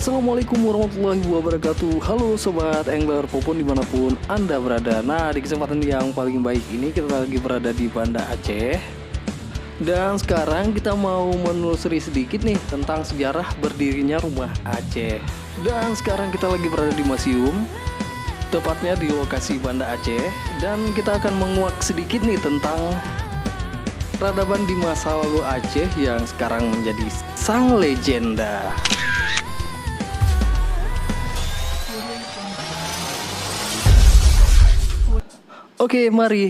Assalamualaikum warahmatullahi wabarakatuh. Halo Sobat Angler Popon dimanapun Anda berada. Nah, di kesempatan yang paling baik ini kita lagi berada di Banda Aceh. Dan sekarang kita mau menelusuri sedikit nih tentang sejarah berdirinya rumah Aceh. Dan sekarang kita lagi berada di museum, tepatnya di lokasi Banda Aceh. Dan kita akan menguak sedikit nih tentang peradaban di masa lalu Aceh yang sekarang menjadi sang legenda. Oke, mari.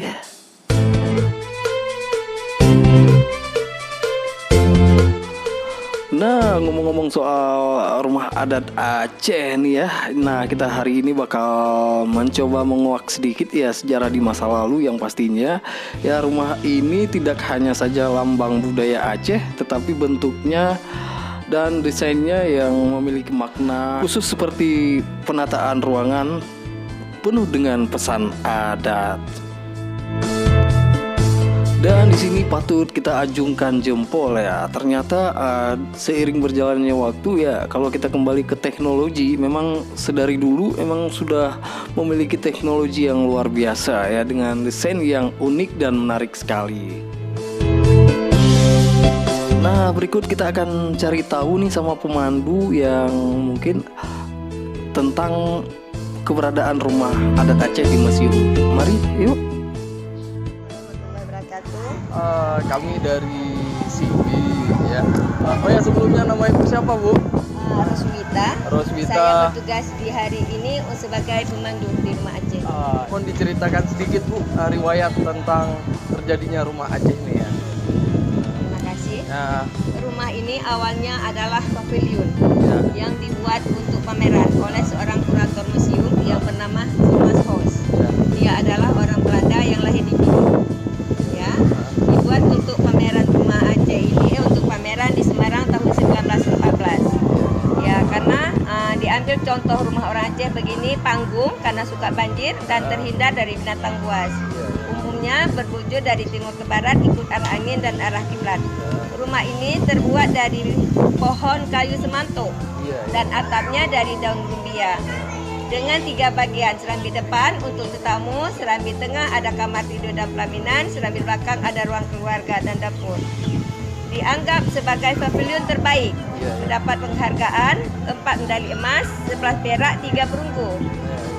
Nah, ngomong-ngomong soal rumah adat Aceh nih ya. Nah, kita hari ini bakal mencoba menguak sedikit ya sejarah di masa lalu yang pastinya ya rumah ini tidak hanya saja lambang budaya Aceh, tetapi bentuknya dan desainnya yang memiliki makna khusus seperti penataan ruangan penuh dengan pesan adat. Dan di sini patut kita ajungkan jempol ya. Ternyata seiring berjalannya waktu ya, kalau kita kembali ke teknologi, memang sedari dulu memang sudah memiliki teknologi yang luar biasa ya, dengan desain yang unik dan menarik sekali. Nah, berikut kita akan cari tahu nih sama pemandu yang mungkin tentang keberadaan rumah adat Aceh di museum. Mari, yuk. Kami dari Sibi ya. Oh ya, sebelumnya nama ibu siapa, Bu? Roswita. Saya bertugas di hari ini sebagai pemandu di rumah Aceh. Mohon diceritakan sedikit, Bu, riwayat tentang terjadinya rumah Aceh ini ya. Terima kasih. Rumah ini awalnya adalah pavilion yang dibuat untuk pameran oleh seorang kurator museum yang bernama Thomas House. Dia adalah orang Belanda yang lahir di Bima. Ya, dibuat untuk pameran rumah Aceh ini, untuk pameran di Semarang tahun 1914. Ya, karena diambil contoh rumah orang Aceh begini, panggung karena suka banjir dan terhindar dari binatang buas. Umumnya berwujud dari timur ke barat ikut arah angin dan arah kiblat. Rumah ini terbuat dari pohon kayu semanto dan atapnya dari daun gumbia. Dengan 3 bagian, serambi depan untuk tetamu, serambi tengah ada kamar tidur dan pelaminan, serambi belakang ada ruang keluarga dan dapur. Dianggap sebagai pavilion terbaik, mendapat penghargaan 4 medali emas, 11 perak, 3 perunggu.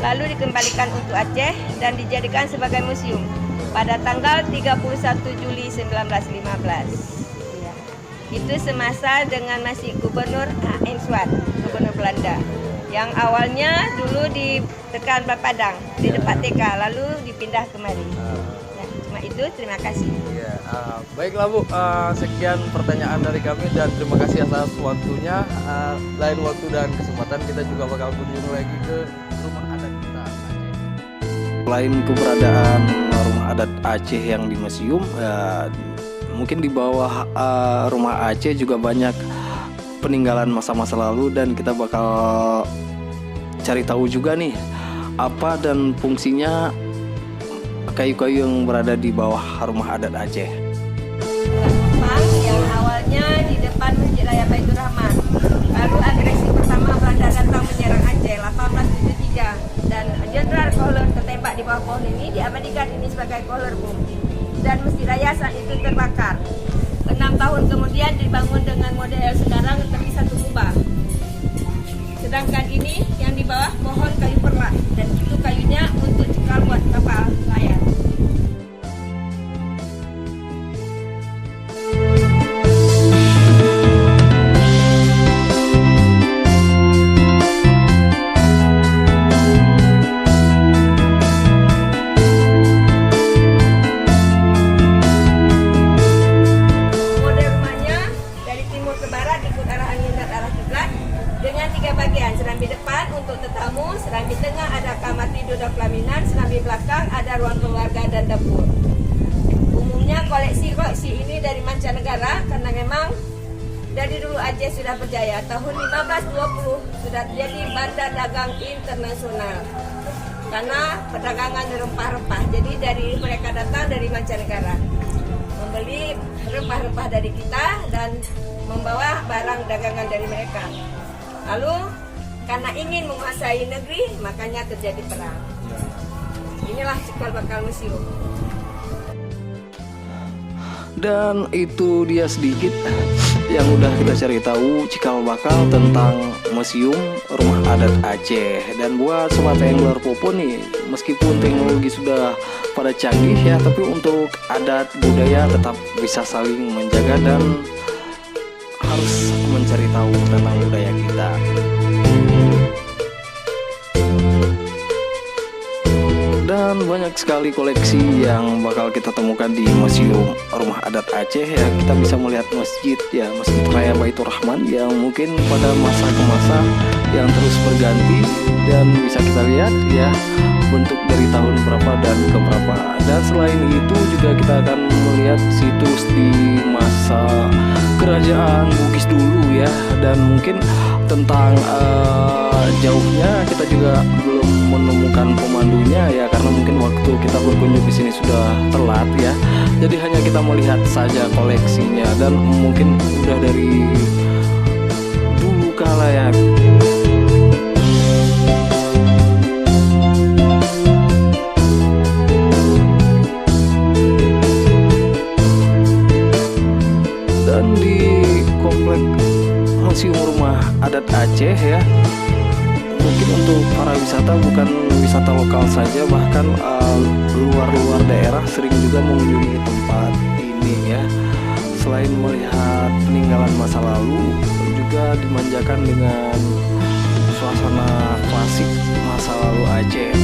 Lalu dikembalikan untuk Aceh dan dijadikan sebagai museum pada tanggal 31 Juli 1915. Itu semasa dengan masih Gubernur H.M. Swart, Gubernur Belanda. Yang awalnya dulu di Tekan Padang, di depan TK, lalu dipindah kemari. Nah, cuma itu, terima kasih. Baiklah, Bu, sekian pertanyaan dari kami dan terima kasih atas waktunya. Lain waktu dan kesempatan kita juga bakal kunjung lagi ke rumah adat kita Aceh. Selain keberadaan rumah adat Aceh yang di museum, mungkin di bawah rumah Aceh juga banyak peninggalan masa-masa lalu, dan kita bakal cari tahu juga nih apa dan fungsinya kayu-kayu yang berada di bawah rumah adat Aceh. Jepang yang awalnya di depan Masjid Raya Baitur Rahman. Lalu agresi pertama Belanda datang menyerang Aceh 1873 dan Jenderal Kohler tertembak di bawah pohon ini, diabadikan ini sebagai Kohler Bom. Dan Masjid Raya saat itu terbakar. 6 tahun kemudian dibangun dengan model sekarang tapi satu kubah. Sedangkan ini yang di bawah pohon kayu perlak, dan itu kayunya untuk cikal buat kapal layar. Serambi tengah ada kamar tidur dan pelaminan, serambi belakang ada ruang keluarga dan dapur. Umumnya koleksi ini dari mancanegara karena memang dari dulu Aceh sudah berjaya. Tahun 1520 sudah jadi bandar dagang internasional karena perdagangan rempah-rempah. Jadi dari mereka datang dari mancanegara membeli rempah-rempah dari kita dan membawa barang dagangan dari mereka. Lalu karena ingin menguasai negeri, makanya terjadi perang. Inilah cikal bakal museum. Dan itu dia sedikit yang udah kita cari tahu cikal bakal tentang Museum Rumah Adat Aceh. Dan buat sobat angler Popo nih, meskipun teknologi sudah pada canggih ya, tapi untuk adat budaya tetap bisa saling menjaga dan harus mencari tahu tentang budaya kita. Dan banyak sekali koleksi yang bakal kita temukan di Museum Rumah Adat Aceh ya. Kita bisa melihat masjid ya, Masjid Raya Baitur Rahman yang mungkin pada masa ke masa yang terus berganti, dan bisa kita lihat ya bentuk dari tahun berapa dan ke berapa. Dan selain itu juga kita akan melihat situs di masa kerajaan Bugis dulu ya, dan mungkin tentang jauhnya kita juga belum menemukan pemandunya ya, karena mungkin waktu kita berkunjung di sini sudah telat ya. Jadi hanya kita melihat saja koleksinya, dan mungkin udah dari dulu kala ya. Dan di komplek Museum Rumah Adat Aceh ya, mungkin untuk para wisata bukan wisata lokal saja, bahkan luar daerah sering juga mengunjungi tempat ini ya. Selain melihat peninggalan masa lalu, juga dimanjakan dengan suasana klasik masa lalu Aceh.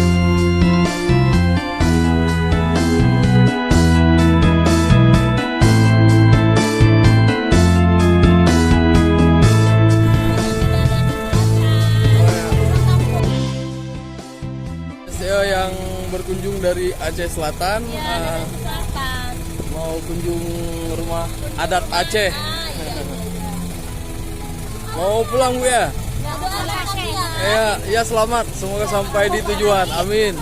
Yang berkunjung dari Aceh Selatan, mau kunjung rumah adat Aceh. Mau pulang Bu ya? Ya selamat, semoga sampai di tujuan, amin.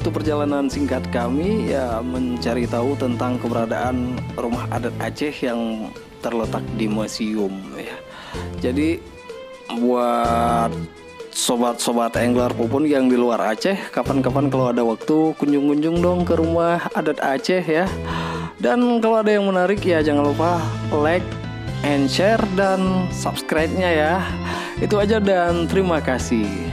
Perjalanan singkat kami ya mencari tahu tentang keberadaan Rumah Adat Aceh yang terletak di museum ya. Jadi buat sobat-sobat angler Popon yang di luar Aceh, kapan-kapan kalau ada waktu kunjung-kunjung dong ke Rumah Adat Aceh ya. Dan kalau ada yang menarik ya jangan lupa like and share dan subscribe-nya ya. Itu aja dan terima kasih.